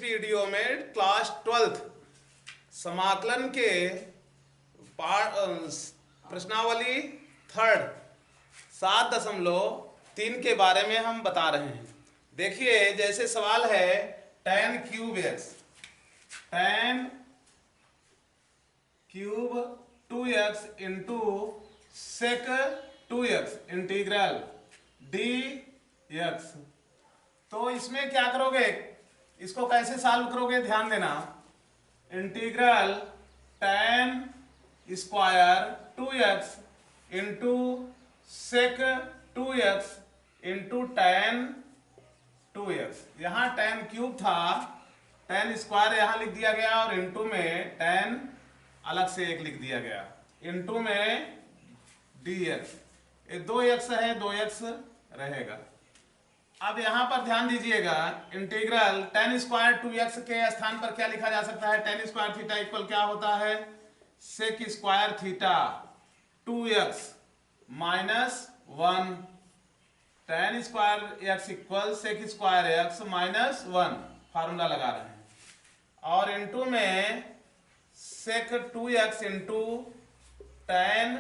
Video में class 12th समाकलन के प्रश्नावली 3rd 7.3 के बारे में हम बता रहे हैं। देखिए जैसे सवाल है tan cube x, tan cube 2x into sec 2x integral dx। तो इसमें क्या करोगे, इसको कैसे सॉल्व करोगे ध्यान देना। Integral tan square 2x into sec 2x into tan 2x। यहाँ tan क्यूब था, tan स्क्वायर यहाँ लिख दिया गया और इंटू में tan अलग से एक लिख दिया गया, इंटू में dx। ये 2x है, 2x रहेगा। अब यहां पर ध्यान दीजिएगा, इंटीग्रल tan स्क्वायर 2x के स्थान पर क्या लिखा जा सकता है। tan स्क्वायर थीटा इक्वल क्या होता है, sec square theta 2x minus 1। tan square x equal sec square x minus 1 formula लगा रहे हैं, और इंटू में sec 2x into tan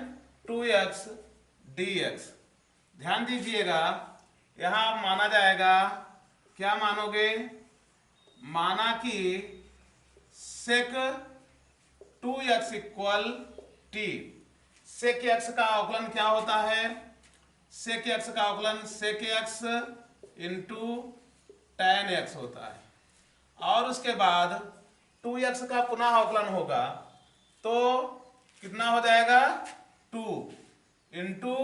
2x dx। ध्यान दीजिएगा यहां माना जाएगा, क्या मानोगे, माना कि sec 2x equal t। sec x का अवकलन क्या होता है, sec x का अवकलन sec x into tan x होता है, और उसके बाद 2x का पुनः अवकलन होगा तो कितना हो जाएगा 2 इंटू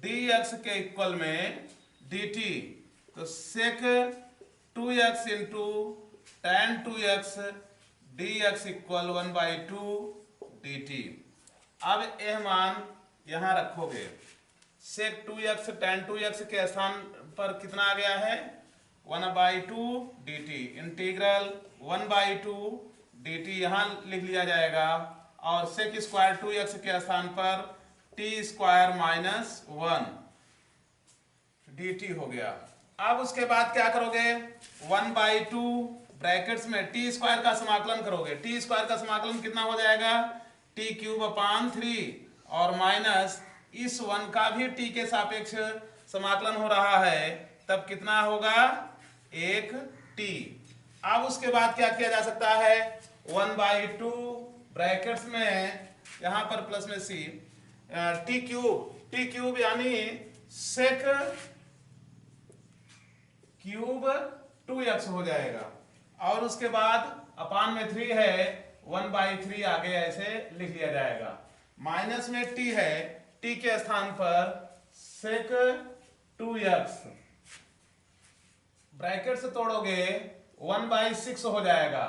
dx के इक्वल में dt। तो sec 2x into tan 2x dx equal 1/2 dt। अब यह मान यहां रखोगे, sec 2x tan 2x के स्थान पर कितना आ गया है 1/2 dt। इंटीग्रल 1/2 dt यहां लिख लिया जाएगा, और sec स्क्वायर 2x के स्थान पर t स्क्वायर माइनस 1 dt हो गया। अब उसके बाद क्या करोगे, 1/2 ब्रैकेट्स में t स्क्वायर का समाकलन करोगे। t स्क्वायर का समाकलन कितना हो जाएगा, t क्यूब अपान 3, और माइनस इस 1 का भी t के सापेक्ष समाकलन हो रहा है, तब कितना होगा 1t। अब उसके बाद क्या किया जा सकता है, 1/2 ब्रैकेट्स में यहां पर प्लस में c t क्यूब यानी sec क्यूब 2x हो जाएगा, और उसके बाद अपान में 3 है, 1/3 आगे ऐसे लिख लिया जाएगा। माइनस में t है, t के स्थान पर sec 2x, ब्रैकेट से तोड़ोगे 1/6 हो जाएगा,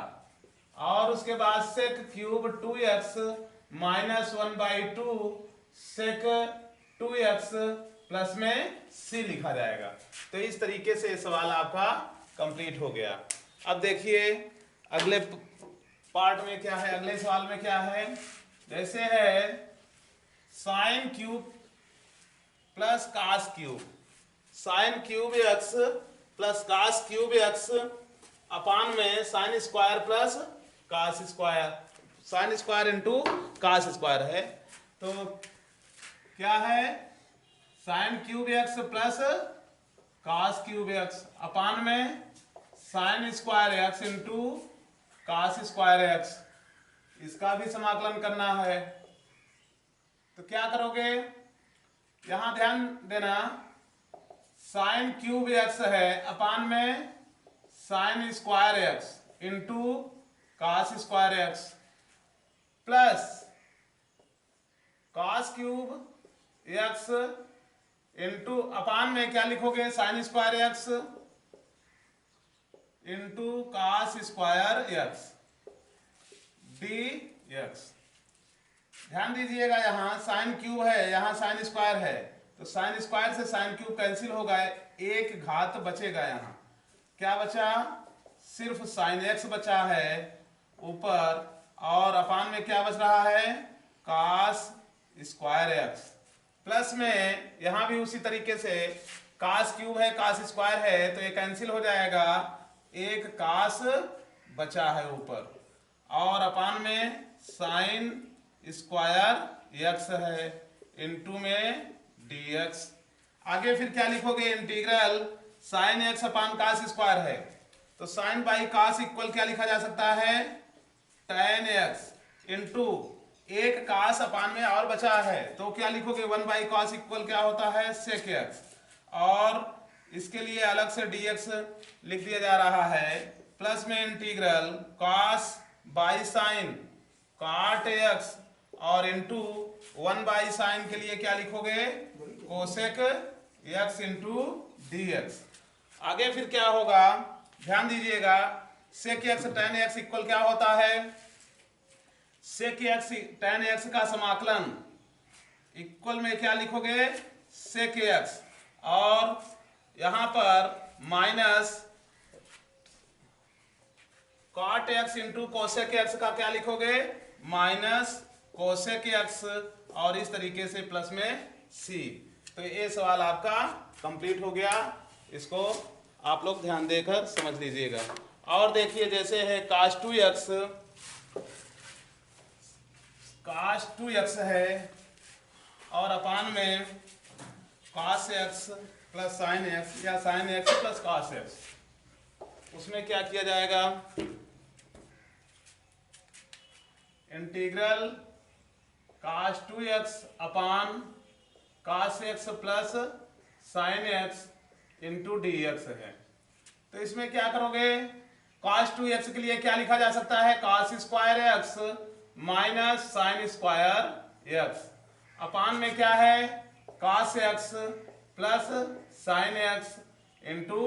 और उसके बाद sec cube 2x minus 1/2 sec 2x plus में c लिखा जाएगा। तो इस तरीके से सवाल आपका कंप्लीट हो गया। अब देखिए अगले पार्ट में क्या है, अगले सवाल में क्या है। जैसे है sin cube plus cos cube, sin cube x plus cos cube x अपान में sin square plus cos square, sin square into cos square है। तो क्या है, sin cube x plus cos cube x अपान में sin square x into cos square x, इसका भी समाकलन करना है। तो क्या करोगे, यहां ध्यान देना, sin क्यूब x है अपान में sin square x into cos square x plus cos cube x into upon में क्या लिखोगे, sin square x into cos square x dx। ध्यान दीजिएगा यहाँ sin क्यूब है, यहाँ sin स्क्वायर है, तो sin स्क्वायर से sin क्यूब कैंसिल हो गए, एक घात बचेगा। यहाँ क्या बचा, सिर्फ sin x बचा है ऊपर, और अपान में क्या बच रहा है cos स्क्वायर x, प्लस में यहां भी उसी तरीके से cos क्यूब है cos स्क्वायर है, तो ये कैंसिल हो जाएगा, एक cos बचा है ऊपर, और अपान में साइन स्क्वायर एक्स है, इनटू में dx। आगे फिर क्या लिखोगे, इंटीग्रल साइन एक्स अपान कास स्क्वायर है, तो साइन बाई कास इक्वल क्या लिखा जा सकता है, tan एक्स इंटू एक कास अपान में और बचा है तो क्या लिखोगे, 1 बाई कॉस इक्वल क्या होता है, सेक एक्स। और इसके लिए अलग से dx लिख दिया जा रहा है, प्लस में इंटीग्रल कॉस बाई साइन काट एक्स, और इंटू 1 बाई साइन के लिए क्या लिखोगे, कोसेक एक्स इंटू dx। आगे फिर क्या होगा, ध्यान दीजिएगा, sec x tan x equal क्या होता है, सेक एक्स tan एक्स का समाकलन इक्वल में क्या लिखोगे, सेक एक्स, और यहां पर minus cot x into cosec x का क्या लिखोगे, माइनस कोसेक एक्स, और इस तरीके से प्लस में सी। तो ये सवाल आपका कंप्लीट हो गया, इसको आप लोग ध्यान देकर समझ लीजिएगा। और देखिए जैसे है cos 2x है, और अपान में cos x plus sine X, या sine X plus cos x, उसमें क्या किया जाएगा, integral cos 2x upon cos x plus sine X into dx है। तो इसमें क्या करोगे, cos 2x के लिए क्या लिखा जा सकता है, cos square X minus sine square X, upon में क्या है, cos x plus sine X into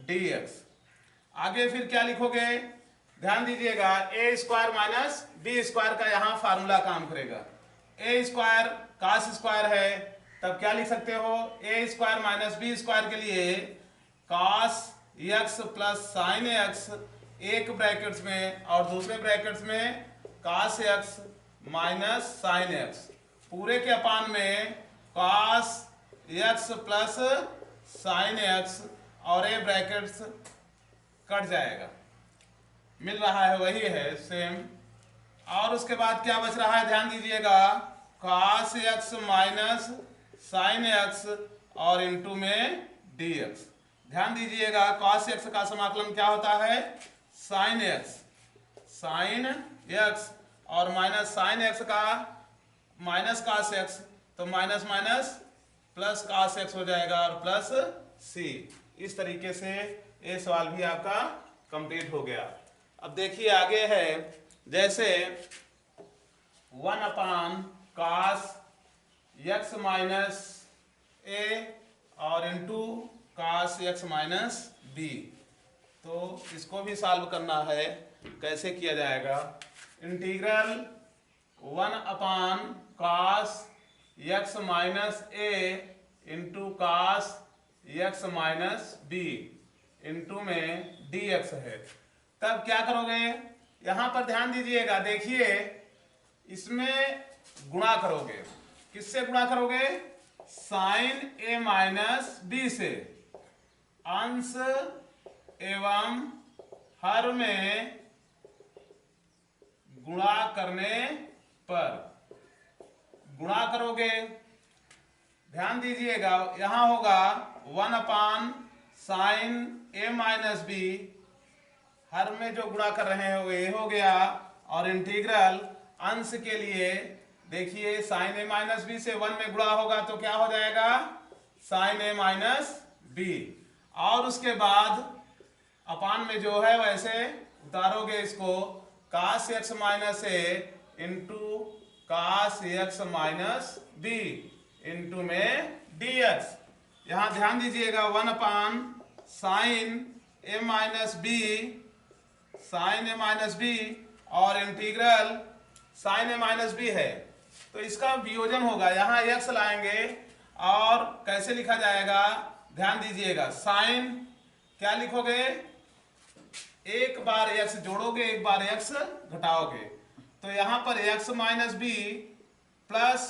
dx। आगे फिर क्या लिखोगे, ध्यान दीजिएगा, A square minus B square का यहां फार्मूला काम करेगा। ए स्क्वायर cos स्क्वायर है, तब क्या लिख सकते हो, ए स्क्वायर माइनस बी स्क्वायर के लिए cos x plus sine x एक ब्रैकेट्स में, और दूसरे ब्रैकेट्स में cos x minus sine x, पूरे के अपान में cos x plus sine x, और ये ब्रैकेट्स कट जाएगा, मिल रहा है वही है सेम। और उसके बाद क्या बच रहा है, ध्यान दीजिएगा, cos x minus sine x, और इंटू में dx। ध्यान दीजिएगा, cos x का समाकलन क्या होता है, साइन एक्स, और माइनस साइन एक्स का माइनस cos x, तो minus minus plus cos x हो जाएगा, और प्लस c। इस तरीके से ये सवाल भी आपका कंप्लीट हो गया। अब देखिए आगे है, जैसे 1 अपान cos x माइनस a, और into cos x minus b, तो इसको भी सॉल्व करना है, कैसे किया जाएगा, integral 1 upon cos x minus a into cos x minus b into में dx है। तब क्या करोगे, यहां पर ध्यान दीजिएगा, देखिए इसमें गुणा करोगे, किससे गुणा करोगे, साइन a माइनस b से, अंश एवं हर में गुणा करने पर गुणा करोगे। ध्यान दीजिएगा, यहां होगा 1 upon sine a minus b, हर में जो गुणा कर रहे हो ये हो गया, और इंटीग्रल अंश के लिए देखिए साइन a माइनस b से 1 में गुणा होगा तो क्या हो जाएगा, साइन a माइनस b, और उसके बाद अपान में जो है वैसे उतारोगे इसको, cos x minus a into cos x minus b into में dx। यहां ध्यान दीजिएगा, 1 upon sine a minus b, sine a minus b, और integral sine a minus b है, तो इसका वियोजन होगा, यहां x लाएंगे, और कैसे लिखा जाएगा, ध्यान दीजिएगा, साइन क्या लिखोगे, एक बार x जोड़ोगे, एक बार x घटाओगे, तो यहां पर x minus b plus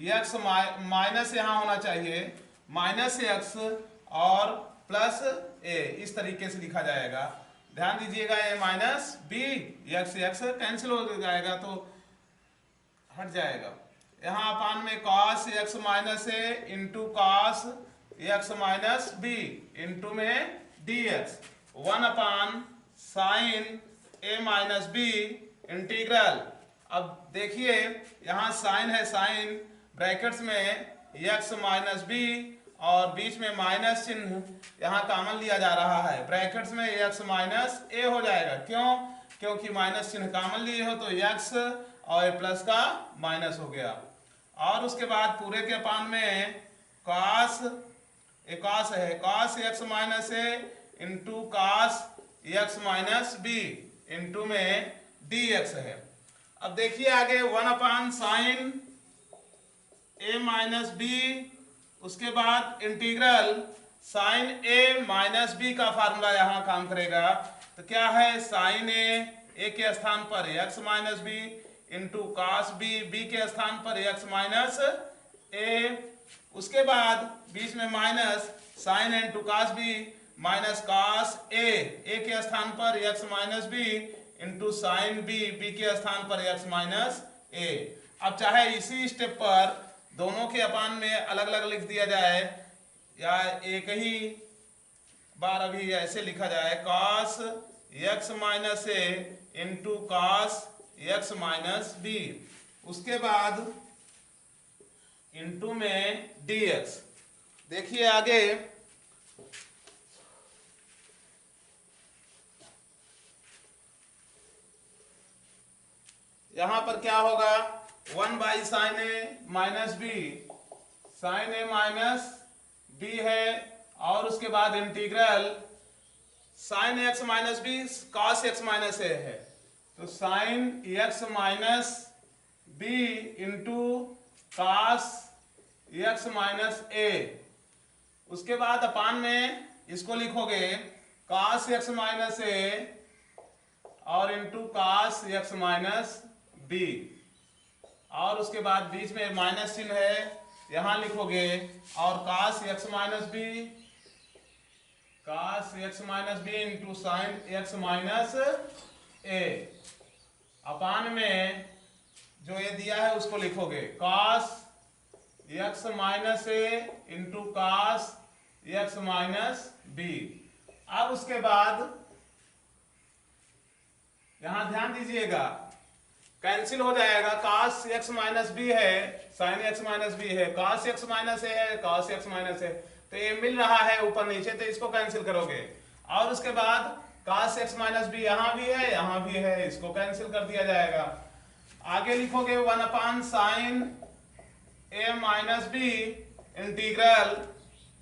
x minus यहां होना चाहिए माइनस x, और प्लस a, इस तरीके से लिखा जाएगा। ध्यान दीजिएगा A minus B, X X cancel हो जाएगा तो हट जाएगा। यहाँ अपान में cos x minus A into cos x minus B into में डी एक्स, 1 अपान साइन ए माइनस बी इंटीग्रल। अब देखिए यहाँ साइन है, साइन ब्रैकेट्स में एक्स माइनस बी और बीच में माइनस चिन्ह यहाँ कॉमन लिया जा रहा है, ब्रैकेट्स में एक्स माइनस ए हो जाएगा। क्यों? क्योंकि माइनस चिन्ह कॉमन लिए हो तो एक्स और ए प्लस का माइनस हो गया। और उसके बाद पूरे के अपान में कॉस है, cos x minus A into cos x minus B into में डी एक्स है। अब देखिए आगे 1 अपान साइन ए माइनस बी, उसके बाद इंटीग्रल साइन ए माइनस बी का फार्मूला यहाँ काम करेगा। तो क्या है, साइन ए के स्थान पर x minus B into cos b के स्थान पर एक्स माइनस ए, उसके बाद बीच में minus sine into cos B minus cos A के स्थान पर x minus B into sine B के स्थान पर एक्स माइनस ए। अब चाहे इसी स्टेप पर दोनों के अपान में अलग अलग लिख दिया जाए या एक ही बार अभी ऐसे लिखा जाए, cos x minus A into cos x minus B, उसके बाद इंटू में डी एक्स। देखिए आगे यहां पर क्या होगा, 1 by sine A minus B, sine A minus B है और उसके बाद integral sine X minus B cos x minus A है, तो sine X minus B into cos x minus A, उसके बाद अपान में इसको लिखोगे कॉस एक्स माइनस ए और into cos x minus B, और उसके बाद बीच में माइनस चिन्ह है यहां लिखोगे और cos x minus B, cos x minus B into sine X minus ए, अपान में जो ये दिया है उसको लिखोगे cos x minus A into cos x minus B. अब उसके बाद यहां ध्यान दीजिएगा कैंसिल हो जाएगा, cos x माइनस बी है, sin x माइनस बी है, cos x माइनस ए है, cos x माइनस ए, तो ये मिल रहा है ऊपर नीचे, तो इसको कैंसिल करोगे। और उसके बाद cos x माइनस बी यहां भी है, यहां भी है, इसको कैंसिल कर दिया जाएगा। आगे लिखोगे 1 अपान साइन ए माइनस बी इंटीग्रल,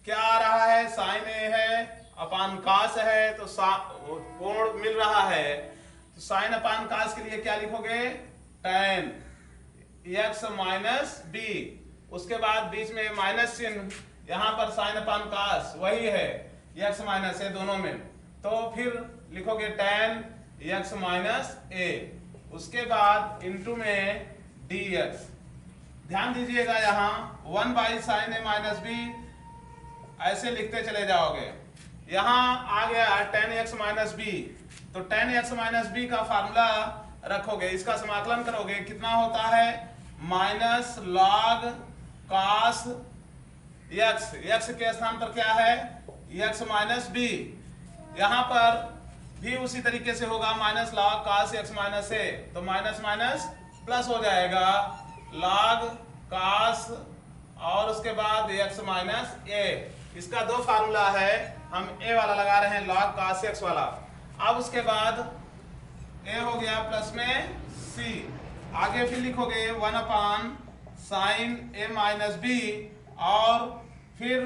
क्या आ रहा है, साइन ए है अपान cos है, तो कोण मिल रहा है, तो साइन अपान कास के लिए क्या लिखोगे, tan x माइनस बी, उसके बाद बीच में माइनस चिन्ह, यहां पर साइन अपान कास वही है x माइनस ए दोनों में, तो फिर लिखोगे tan x माइनस ए, उसके बाद इंटू में dx। ध्यान दीजिएगा यहाँ 1 by sine A minus b ऐसे लिखते चले जाओगे, यहां आ गया tan x माइनस बी, तो tan x माइनस बी का फार्मूला रखोगे, इसका समाकलन करोगे, कितना होता है, माइनस लॉग cos x के स्थान पर क्या है, x माइनस बी, यहां पर भी उसी तरीके से होगा, minus log cos x minus A, तो माइनस माइनस प्लस हो जाएगा, log cos और उसके बाद x माइनस ए, इसका दो फार्मूला है, हम ए वाला लगा रहे हैं log cos x वाला। अब उसके बाद a हो गया प्लस में c, आगे फिर लिखोगे 1 अपान साइन ए माइनस बी और फिर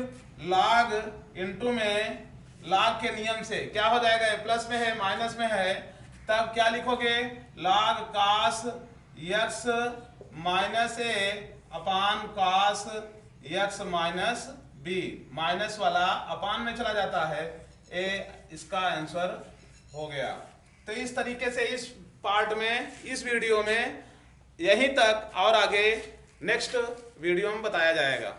log इंटू में log के नियम से क्या हो जाएगा, ए प्लस में है माइनस में है, तब क्या लिखोगे, log cos x माइनस ए upon cos x minus b, minus वाला अपान में चला जाता है, ए इसका आंसर हो गया। तो इस तरीके से इस पार्ट में, इस वीडियो में यहीं तक, और आगे नेक्स्ट वीडियो में बताया जाएगा।